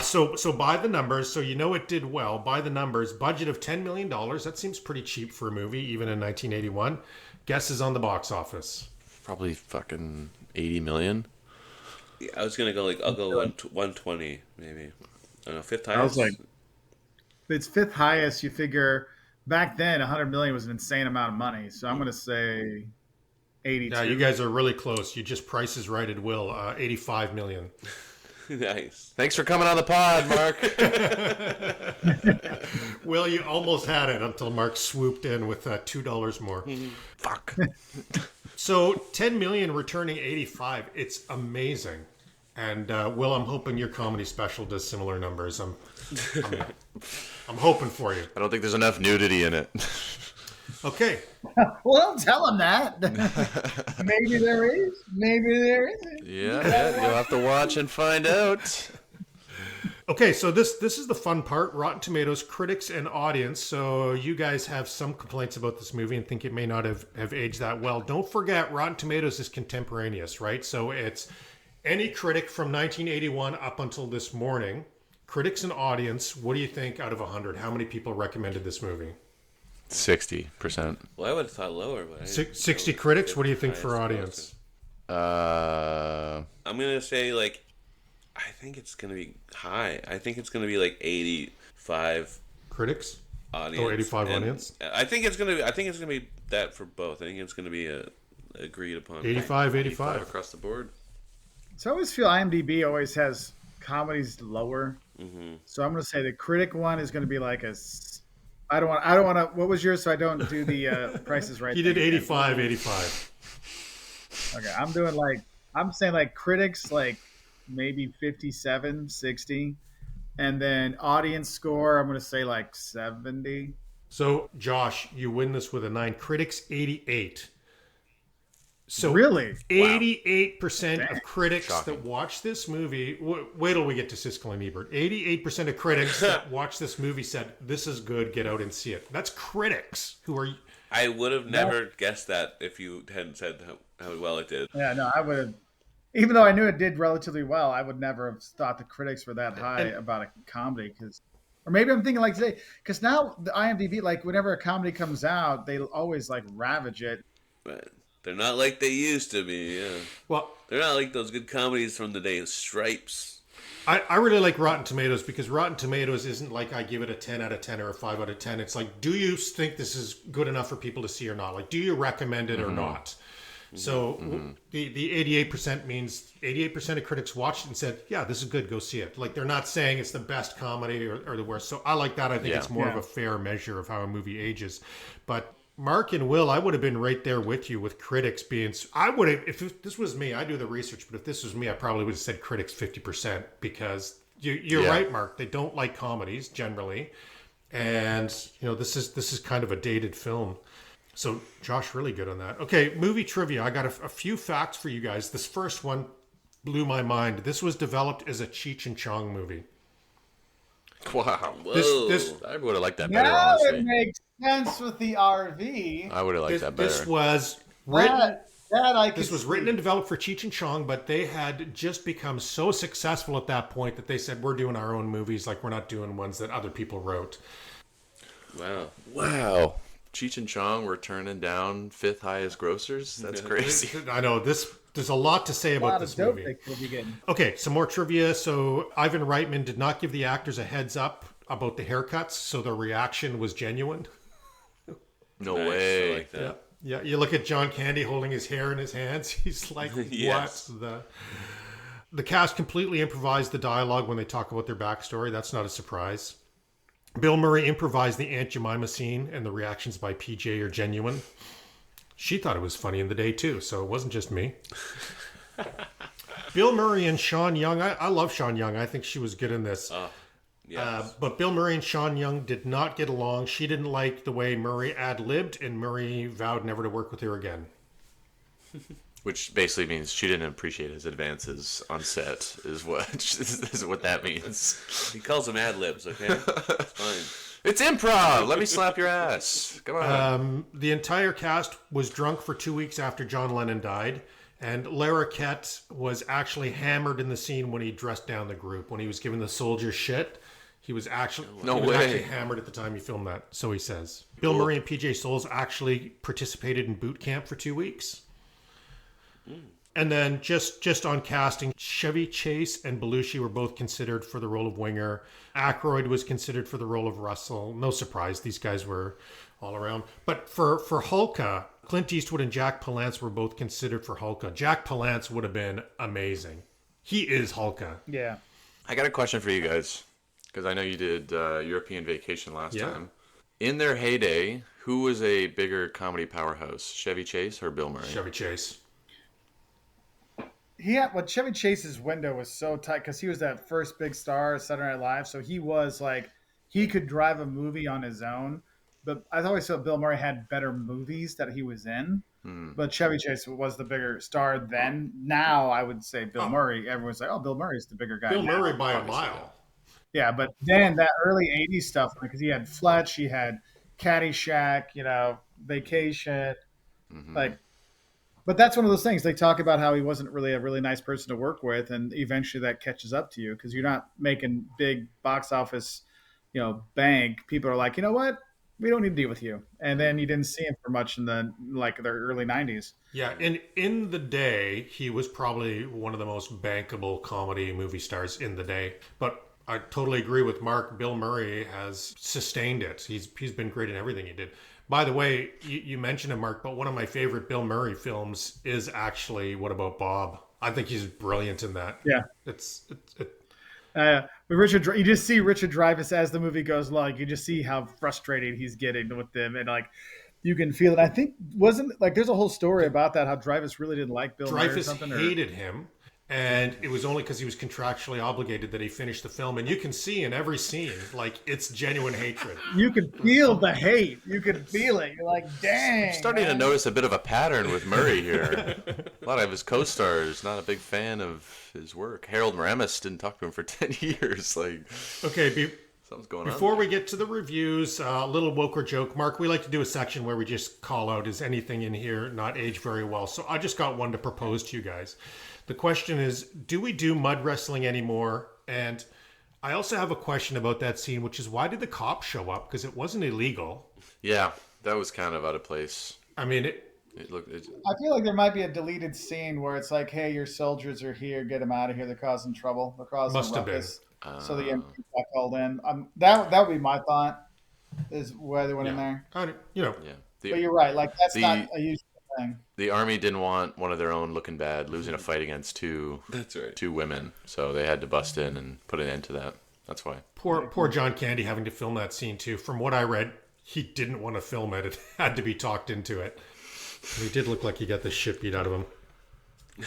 So by the numbers, so you know it did well. By the numbers, budget of $10 million. That seems pretty cheap for a movie, even in 1981. Guesses on the box office.
Probably fucking 80 million.
Yeah, I was gonna go I'll go 120 maybe. I don't know, 5th highest.
I was like, it's 5th highest. You figure back then, 100 million was an insane amount of money. So I'm going to say 82.
Yeah, you guys are really close. You just Price is Right at will. 85 million.
Nice.
Thanks for coming on the pod, Mark.
Will, you almost had it until Mark swooped in with $2 more.
Fuck.
So 10 million returning 85. It's amazing. And Will, I'm hoping your comedy special does similar numbers. I'm hoping for you.
I don't think there's enough nudity in it.
Okay.
Well, don't tell him that. Maybe there is. Maybe there isn't.
Yeah, you'll have to watch and find out.
Okay, so this is the fun part. Rotten Tomatoes, critics and audience. So you guys have some complaints about this movie and think it may not have aged that well. Don't forget, Rotten Tomatoes is contemporaneous, right? So it's any critic from 1981 up until this morning. Critics and audience, what do you think out of 100? How many people recommended this movie?
60%.
Well, I would have thought lower, but
60 critics? What do you think for audience?
Uh,
I'm gonna say I think it's gonna be high. I think it's gonna be 85
Critics?
audience.
Oh, 85
And
audience?
I think it's gonna be that for both. I think it's gonna be a agreed upon.
85.
across the board.
So I always feel IMDb always has comedies lower So I'm going to say the critic one is going to be like I don't want to. What was yours? So I don't do the prices right.
He did 85, 85.
Okay, I'm saying like critics like maybe 57, 60, and then audience score I'm going to say like 70.
So, Josh, you win this with a 9. Critics, 88. So
Really?
88% of critics
Shocking.
that watch this movie, wait till we get to Siskel and Ebert. 88% of critics that watch this movie said, this is good, get out and see it. That's critics who are...
I would have never guessed that if you hadn't said how well it did.
Yeah, no, I would have. Even though I knew it did relatively well, I would never have thought the critics were that high about a comedy. Or maybe I'm thinking like today, because now the IMDb, like whenever a comedy comes out, they always like ravage it.
But they're not like they used to be. Yeah.
Well,
They're not like those good comedies from the day of Stripes.
I really like Rotten Tomatoes because Rotten Tomatoes isn't like I give it a 10 out of 10 or a 5 out of 10. It's like, do you think this is good enough for people to see or not? Like, do you recommend it or not? So the 88% means 88% of critics watched it and said, yeah, this is good, go see it. Like, they're not saying it's the best comedy or the worst. So I like that. I think it's more of a fair measure of how a movie ages. But Mark and Will, I would have been right there with you with critics being... I would have... If this was me, I do the research, but if this was me, I probably would have said critics 50% because you're right, Mark. They don't like comedies generally. And, this is kind of a dated film. So Josh, really good on that. Okay, movie trivia. I got a few facts for you guys. This first one blew my mind. This was developed as a Cheech and Chong movie.
Wow.
This
I would have liked that better,
Now it
honestly.
makes sense with the RV.
I would have liked that better.
This was written...
This
was written and developed for Cheech and Chong, but they had just become so successful at that point that they said, we're doing our own movies, like we're not doing ones that other people wrote.
Wow. Cheech and Chong were turning down 5th highest grossers? That's crazy.
I know, there's a lot to say about this movie. Okay, some more trivia. So Ivan Reitman did not give the actors a heads up about the haircuts, so their reaction was genuine.
No
Nice,
way.
I like that.
Yeah, you look at John Candy holding his hair in his hands. He's like,
Yes.
what? The cast completely improvised the dialogue when they talk about their backstory. That's not a surprise. Bill Murray improvised the Aunt Jemima scene, and the reactions by PJ are genuine. She thought it was funny in the day, too, so it wasn't just me. Bill Murray and Sean Young. I love Sean Young. I think she was good in this.
Yes.
But Bill Murray and Sean Young did not get along. She didn't like the way Murray ad-libbed, and Murray vowed never to work with her again.
Which basically means she didn't appreciate his advances on set, is what that means.
He calls them ad libs, okay? It's fine.
It's improv! Let me slap your ass. Come on.
The entire cast was drunk for 2 weeks after John Lennon died, and Larroquette was actually hammered in the scene when he dressed down the group. When he was giving the soldiers shit, he was actually actually hammered at the time he filmed that, so he says. Bill Murray and PJ Soles actually participated in boot camp for 2 weeks. And then just on casting, Chevy Chase and Belushi were both considered for the role of Winger. Aykroyd was considered for the role of Russell. No surprise, these guys were all around. But for Hulka, Clint Eastwood and Jack Palance were both considered for Hulka. Jack Palance would have been amazing. He is Hulka.
Yeah.
I got a question for you guys, because I know you did European Vacation last time. In their heyday, who was a bigger comedy powerhouse, Chevy Chase or Bill Murray?
Chevy Chase.
Chevy Chase's window was so tight because he was that first big star of Saturday Night Live. So he was like, he could drive a movie on his own. But I always felt Bill Murray had better movies that he was in. But Chevy Chase was the bigger star then. Now I would say Bill Murray. Everyone's like, oh, Bill Murray's the bigger guy.
Bill
now.
Murray by a mile.
Yeah, but then that early 80s stuff, because he had Fletch, he had Caddyshack, Vacation. But that's one of those things. They talk about how he wasn't really a really nice person to work with, and eventually that catches up to you because you're not making big box office, bank. People are like, you know what? We don't need to deal with you. And then you didn't see him for much in the early 90s.
Yeah, and in the day, he was probably one of the most bankable comedy movie stars in the day. But I totally agree with Mark. Bill Murray has sustained it. He's been great in everything he did. By the way, you mentioned him, Mark, but one of my favorite Bill Murray films is actually What About Bob? I think he's brilliant in that.
Yeah. With you just see Richard Dreyfuss as the movie goes along. You just see how frustrated he's getting with them, and like you can feel it. I think wasn't like there's a whole story about that how Dreyfuss really didn't like Bill Murray or
Dreyfuss
something.
hated him, and it was only because he was contractually obligated that he finished the film. And you can see in every scene, like, it's genuine hatred.
You can feel the hate. You can feel it. You're like, dang.
I'm starting to notice a bit of a pattern with Murray here. A lot of his co-stars not a big fan of his work. Harold Ramis didn't talk to him for 10 years. Like,
Okay,
something's going
before
on.
we get to the reviews, a little woke or joke. Mark, we like to do a section where we just call out, is anything in here not aged very well? So I just got one to propose to you guys. The question is, do we do mud wrestling anymore? And I also have a question about that scene, which is, why did the cops show up? Because it wasn't illegal.
Yeah, that was kind of out of place.
I mean,
It looked.
I feel like there might be a deleted scene where it's like, hey, your soldiers are here. Get them out of here. They're causing trouble. They're causing
Must have
ruckus.
been.
So the MP got called in. That would be my thought, is why they went in there.
you know,
Yeah.
But you're right. Like, that's
the-
not a usual thing.
The army didn't want one of their own looking bad, losing a fight against two women, so they had to bust in and put an end to that. That's why.
poor John Candy having to film that scene too. From what I read, he didn't want to film it. It had to be talked into it. He did look like he got the shit beat out of him.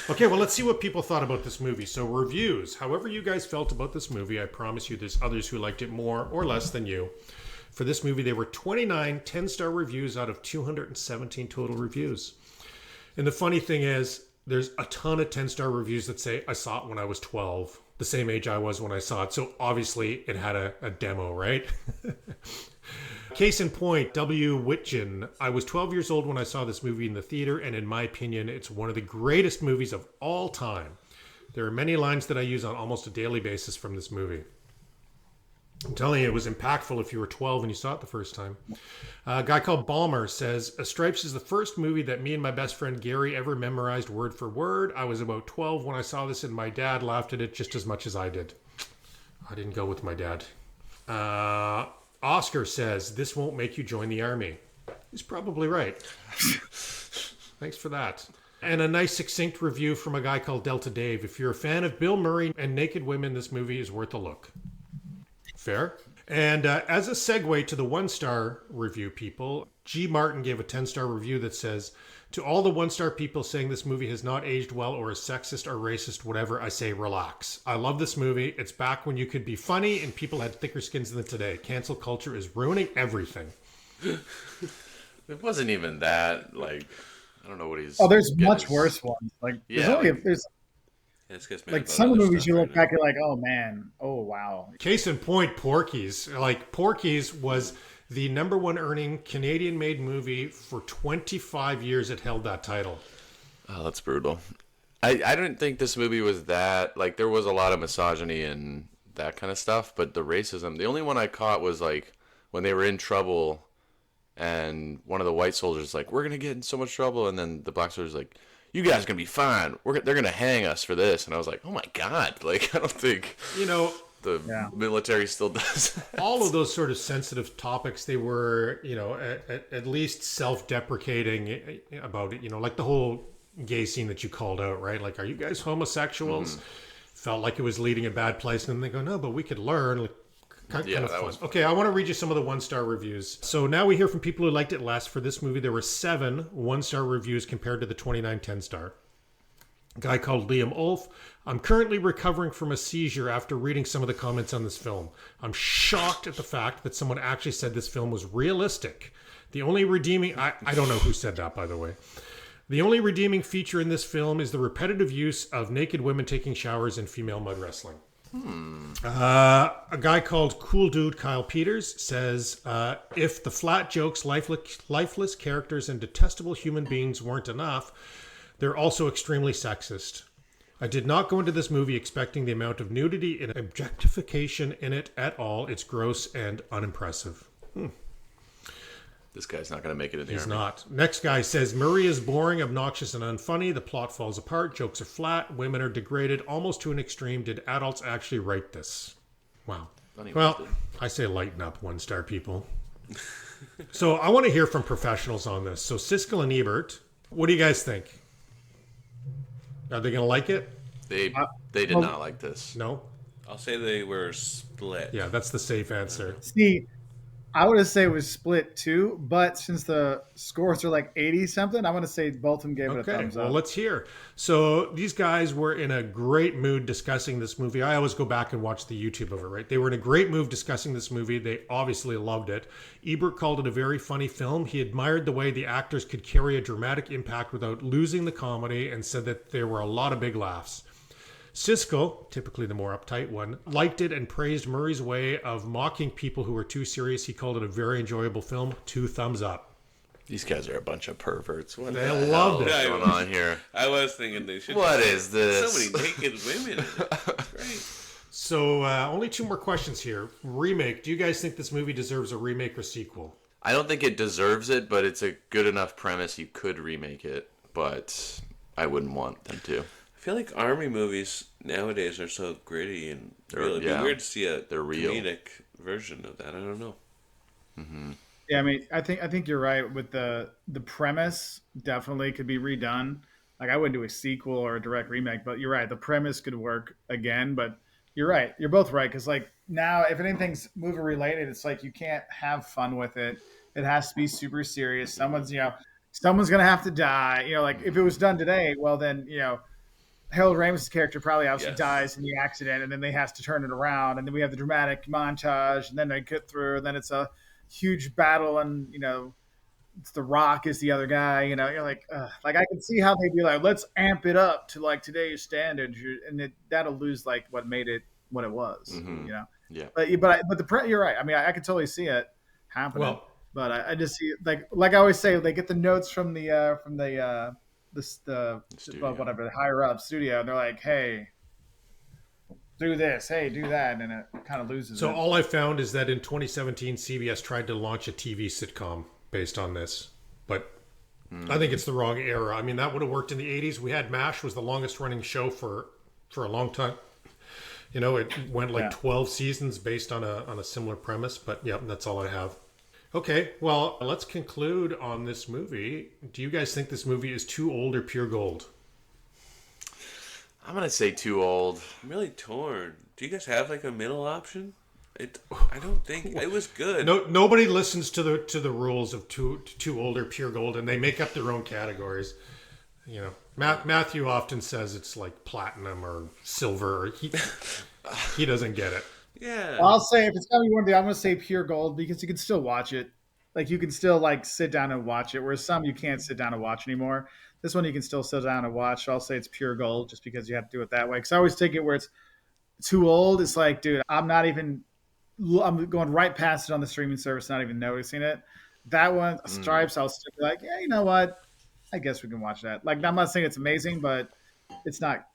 Okay, well, let's see what people thought about this movie. So, reviews. However you guys felt about this movie, I promise you there's others who liked it more or less than you. For this movie, there were 29 10-star reviews out of 217 total reviews. And the funny thing is, there's a ton of 10-star reviews that say, I saw it when I was 12, the same age I was when I saw it. So, obviously, it had a demo, right? Case in point, W. Whitchin. I was 12 years old when I saw this movie in the theater, and in my opinion, it's one of the greatest movies of all time. There are many lines that I use on almost a daily basis from this movie. I'm telling you, it was impactful if you were 12 and you saw it the first time. A guy called Balmer says, Stripes is the first movie that me and my best friend Gary ever memorized word for word. I was about 12 when I saw this, and my dad laughed at it just as much as I did. I didn't go with my dad. Oscar says, this won't make you join the army. He's probably right. Thanks for that. And a nice succinct review from a guy called Delta Dave. If you're a fan of Bill Murray and naked women, this movie is worth a look. Fair. And as a segue to the one-star review people, G. Martin gave a 10-star review that says, to all the one-star people saying this movie has not aged well or is sexist or racist, whatever, I say relax. I love this movie. It's back when you could be funny and people had thicker skins than today. Cancel culture is ruining everything.
It wasn't even that. Like, I don't know what he's.
Oh, there's much worse ones. Like, there's like some of the movies you look back, you're like, oh man, oh wow.
Case in point, Porky's. Like, Porky's was the #1 earning Canadian-made movie for 25 years. It held that title.
Oh, that's brutal. I didn't think this movie was that, like, there was a lot of misogyny and that kind of stuff, but the racism, the only one I caught was, like, when they were in trouble and one of the white soldiers like, we're going to get in so much trouble, and then the black soldier's like, you guys are going to be fine. They're going to hang us for this. And I was like, oh my God. Like, I don't think, the military still does that.
All of those sort of sensitive topics, they were, at least self-deprecating about it, like the whole gay scene that you called out, right? Like, are you guys homosexuals? Felt like it was leading a bad place. And then they go, no, but we could learn. Like, kind of fun. Okay, I want to read you some of the one-star reviews. So now we hear from people who liked it less. For this movie, there were 7 one-star reviews compared to the 29 10-star. A guy called Liam Ulf. I'm currently recovering from a seizure after reading some of the comments on this film. I'm shocked at the fact that someone actually said this film was realistic. The only redeeming... I don't know who said that, by the way. The only redeeming feature in this film is the repetitive use of naked women taking showers in female mud wrestling. A guy called Cool Dude Kyle Peters says, if the flat jokes, lifeless characters, and detestable human beings weren't enough, they're also extremely sexist. I did not go into this movie expecting the amount of nudity and objectification in it at all. It's gross and unimpressive.
This guy's not going to make it in the
He's
army.
not. Next guy says, Murray is boring, obnoxious, and unfunny. The plot falls apart. Jokes are flat. Women are degraded almost to an extreme. Did adults actually write this? Wow. Well, I say lighten up, one-star people. So I want to hear from professionals on this. So Siskel and Ebert, what do you guys think? Are they going to like it?
They did not like this.
No?
I'll say they were split.
Yeah, that's the safe answer.
See, I would have say it was split too, but since the scores are like 80 something, I'm going to say both of them gave it a thumbs
well,
up.
let's hear. So these guys were in a great mood discussing this movie. I always go back and watch the YouTube of it, right? They were in a great mood discussing this movie. They obviously loved it. Ebert called it a very funny film. He admired the way the actors could carry a dramatic impact without losing the comedy and said that there were a lot of big laughs. Siskel, typically the more uptight one, liked it and praised Murray's way of mocking people who were too serious. He called it a very enjoyable film. 2 thumbs up.
These guys are a bunch of perverts. What
They
the
loved
hell
it.
is going on here?
I was thinking they should.
What is this?
So many naked women. Great.
So only 2 more questions here. Remake. Do you guys think this movie deserves a remake or sequel?
I don't think it deserves it, but it's a good enough premise you could remake it, but I wouldn't want them to.
I feel like army movies nowadays are so gritty and real. It'd be weird to see a comedic version of that. I don't know.
Mm-hmm.
Yeah, I mean, I think you're right with the premise. Definitely could be redone. Like I wouldn't do a sequel or a direct remake, but you're right. The premise could work again. But you're right. You're both right because like now, if anything's movie related, it's like you can't have fun with it. It has to be super serious. Someone's gonna have to die. Like if it was done today, well then Harold Ramis' character probably obviously dies in the accident, and then they have to turn it around, and then we have the dramatic montage, and then they get through, and then it's a huge battle, and it's The Rock is the other guy. You're like I can see how they'd be like, let's amp it up to like today's standards, and that'll lose like what made it what it was.
Mm-hmm. Yeah.
But you're right. I mean, I could totally see it happening.
Well,
but I just see like I always say, they get the notes from the whatever, the higher up studio, and they're like, hey, do this, hey, do that, and it kind of loses
so
it.
all I found is that in 2017 CBS tried to launch a TV sitcom based on this, but I think it's the wrong era. I mean, that would have worked in the 80s. We had MASH, was the longest running show for a long time. It went like 12 seasons based on a similar premise, but yeah, that's all I have. Okay, well, let's conclude on this movie. Do you guys think this movie is too old or pure gold?
I'm going to say too old.
I'm really torn. Do you guys have like a middle option? I don't think it was good.
No, nobody listens to the rules of too old or pure gold, and they make up their own categories. Matthew often says it's like platinum or silver. He doesn't get it.
Yeah.
Well, I'll say if it's gonna be one day, I'm gonna say pure gold because you can still watch it. Like you can still like sit down and watch it. Whereas some you can't sit down and watch anymore. This one you can still sit down and watch. So I'll say it's pure gold just because you have to do it that way. Because I always take it where it's too old. It's like, dude, I'm going right past it on the streaming service, not even noticing it. That one, Stripes, I'll still be like, yeah, you know what? I guess we can watch that. Like, I'm not saying it's amazing, but it's not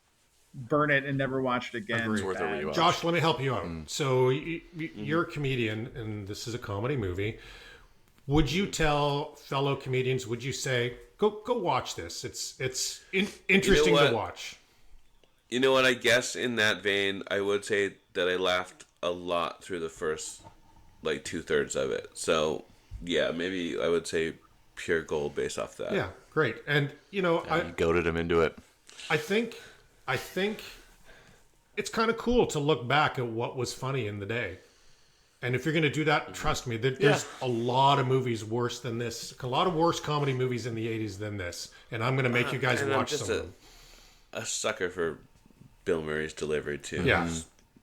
burn it and never watch it again.
It's worth a rewatch.
Josh, let me help you out. So you're a comedian, and this is a comedy movie. Would you tell fellow comedians? Would you say, go watch this? It's interesting to watch.
You know what? I guess in that vein, I would say that I laughed a lot through the first like 2/3 of it. So yeah, maybe I would say pure gold based off that.
Yeah, great. And
you goaded him into it.
I think it's kind of cool to look back at what was funny in the day. And if you're going to do that, trust me, there's a lot of movies worse than this. A lot of worse comedy movies in the 80s than this. And I'm going to make you guys watch some of them.
A sucker for Bill Murray's delivery, too.
Yeah.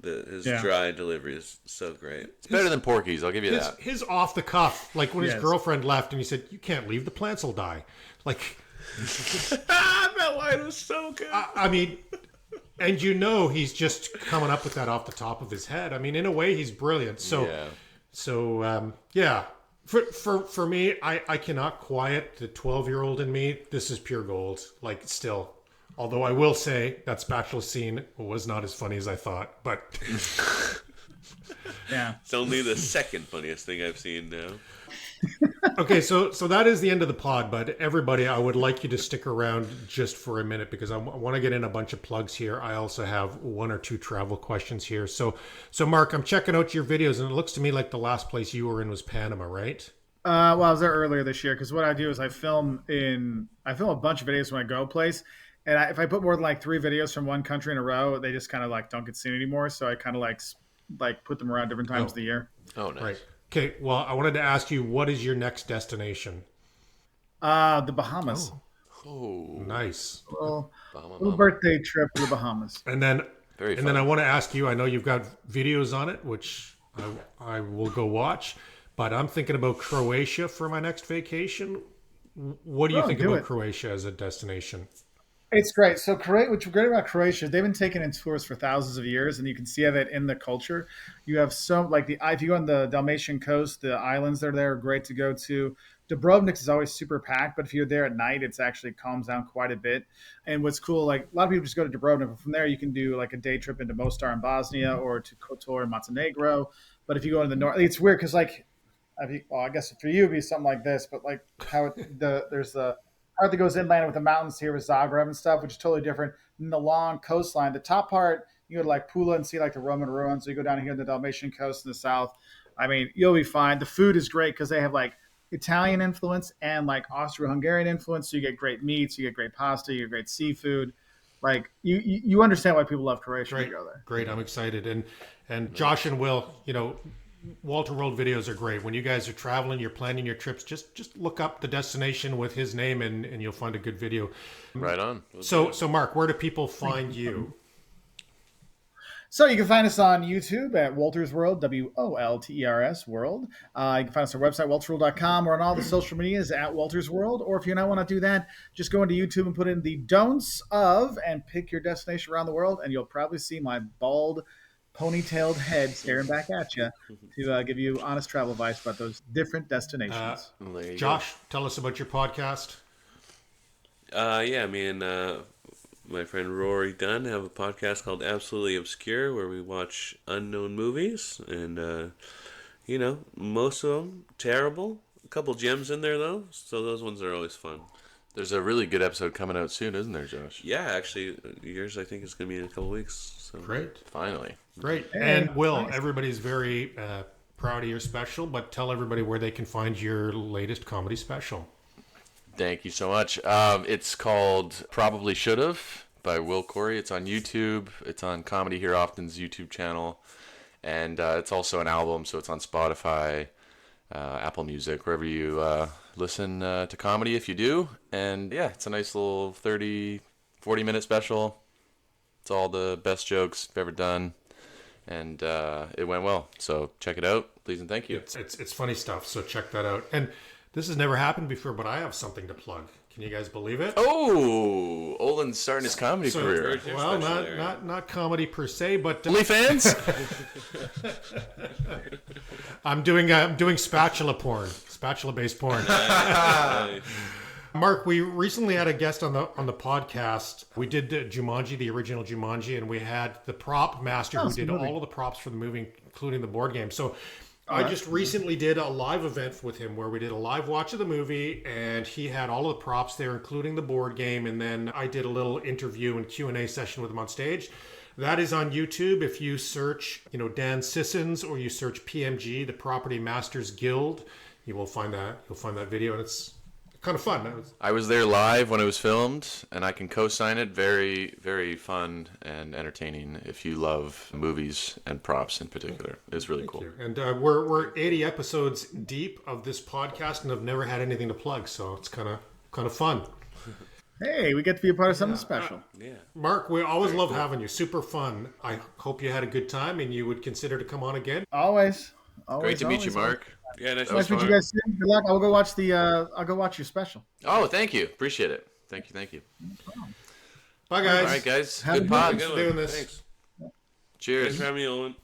His dry delivery is so great.
It's better than Porky's, I'll give you that.
His off the cuff, like when his girlfriend left and he said, "You can't leave, the plants will die." Like,
that line was so good.
I mean, and he's just coming up with that off the top of his head. I mean, in a way, he's brilliant. So, For me, I cannot quiet the 12-year-old in me. This is pure gold. Like, still. Although I will say that spatula scene was not as funny as I thought, but
yeah,
it's only the second funniest thing I've seen now.
Okay, so that is the end of the pod, but everybody, I would like you to stick around just for a minute because I want to get in a bunch of plugs here. I also have 1 or 2 travel questions here. So Mark, I'm checking out your videos, and it looks to me like the last place you were in was Panama, right?
Well, I was there earlier this year because what I do is I film a bunch of videos when I go place. And if I put more than like 3 videos from one country in a row, they just kind of like don't get seen anymore. So I kind of like put them around different times of the year.
Oh, nice.
Right. Okay. Well, I wanted to ask you, what is your next destination?
The Bahamas.
Oh,
Nice.
Little birthday trip to the Bahamas.
And then,
Very
and
fun.
then I want to ask you. I know you've got videos on it, which I will go watch. But I'm thinking about Croatia for my next vacation. What do you think about Croatia as a destination?
It's great. So, what's great about Croatia, they've been taking in tourists for thousands of years, and you can see it in the culture. You have if you go on the Dalmatian coast, the islands that are there are great to go to. Dubrovnik is always super packed, but if you're there at night, it's actually calms down quite a bit. And what's cool, like a lot of people just go to Dubrovnik, but from there you can do like a day trip into Mostar in Bosnia or to Kotor in Montenegro. But if you go into the north, it's weird because I guess for you it'd be something like this, but like there's the part that goes inland with the mountains here with Zagreb and stuff, which is totally different. And the long coastline, the top part, you go to like Pula and see like the Roman ruins. So you go down here to the Dalmatian coast in the south. I mean, you'll be fine. The food is great because they have like Italian influence and like Austro-Hungarian influence. So you get great meats, you get great pasta, you get great seafood. Like you understand why people love Croatia when you go there.
Great. I'm excited. And Josh and Will, Walter World videos are great. When you guys are traveling, you're planning your trips, just look up the destination with his name and you'll find a good video.
Right on.
So Mark, where do people find you?
So you can find us on YouTube at Wolters World, WOLTERS World. You can find us on our website, woltersworld.com, or on all the social medias at Wolters World. Or if you don't want to do that, just go into YouTube and put in the don'ts of and pick your destination around the world, and you'll probably see my bald, ponytailed head staring back at you to give you honest travel advice about those different destinations.
Josh, tell us about your podcast.
Me and my friend Rory Dunn have a podcast called Absolutely Obscure where we watch unknown movies and most of them terrible. A couple gems in there though, so those ones are always fun.
There's a really good episode coming out soon, isn't there, Josh?
Yeah, actually, yours I think is going to be in a couple weeks. So.
Great.
Finally.
Great. And Will, everybody's very proud of your special, but tell everybody where they can find your latest comedy special.
Thank you so much. It's called Probably Should've by Will Corry. It's on YouTube. It's on Comedy Here Often's YouTube channel. And it's also an album, so it's on Spotify, Apple Music, wherever you listen to comedy if you do. And yeah, it's a nice little 30, 40-minute special. It's all the best jokes I've ever done. And it went well. So check it out. Please and thank you.
It's funny stuff, so check that out. And this has never happened before, but I have something to plug. Can you guys believe it?
Oh, Olen's starting his comedy career.
Well, not comedy per se, but
OnlyFans?
I'm doing spatula based porn. Mark, we recently had a guest on the podcast. We did Jumanji, the original Jumanji, and we had the prop master who did all of the props for the movie, including the board game. So I just recently did a live event with him where we did a live watch of the movie, and he had all of the props there, including the board game. And then I did a little interview and Q&A session with him on stage. That is on YouTube. If you search, Dan Sissons, or you search PMG, the Property Masters Guild, you will find that. You'll find that video, and it's kind of fun.
I was there live when it was filmed, and I can co-sign it. Very, very fun and entertaining if you love movies and props in particular. It's really cool.
And we're 80 episodes deep of this podcast, and I've never had anything to plug, so it's kind of fun.
Hey, we get to be a part of something special.
Mark, we always love having you. Super fun. I hope you had a good time, and you would consider to come on again.
Always.
Great to meet you, Mark.
Yeah, nice
to meet you guys. Good luck. I'll go watch your special.
Oh, thank you. Appreciate it. Thank you.
Bye, guys.
All right, guys.
Have
good pod.
Doing this.
Thanks.
Cheers.
Thanks for having me, Olen.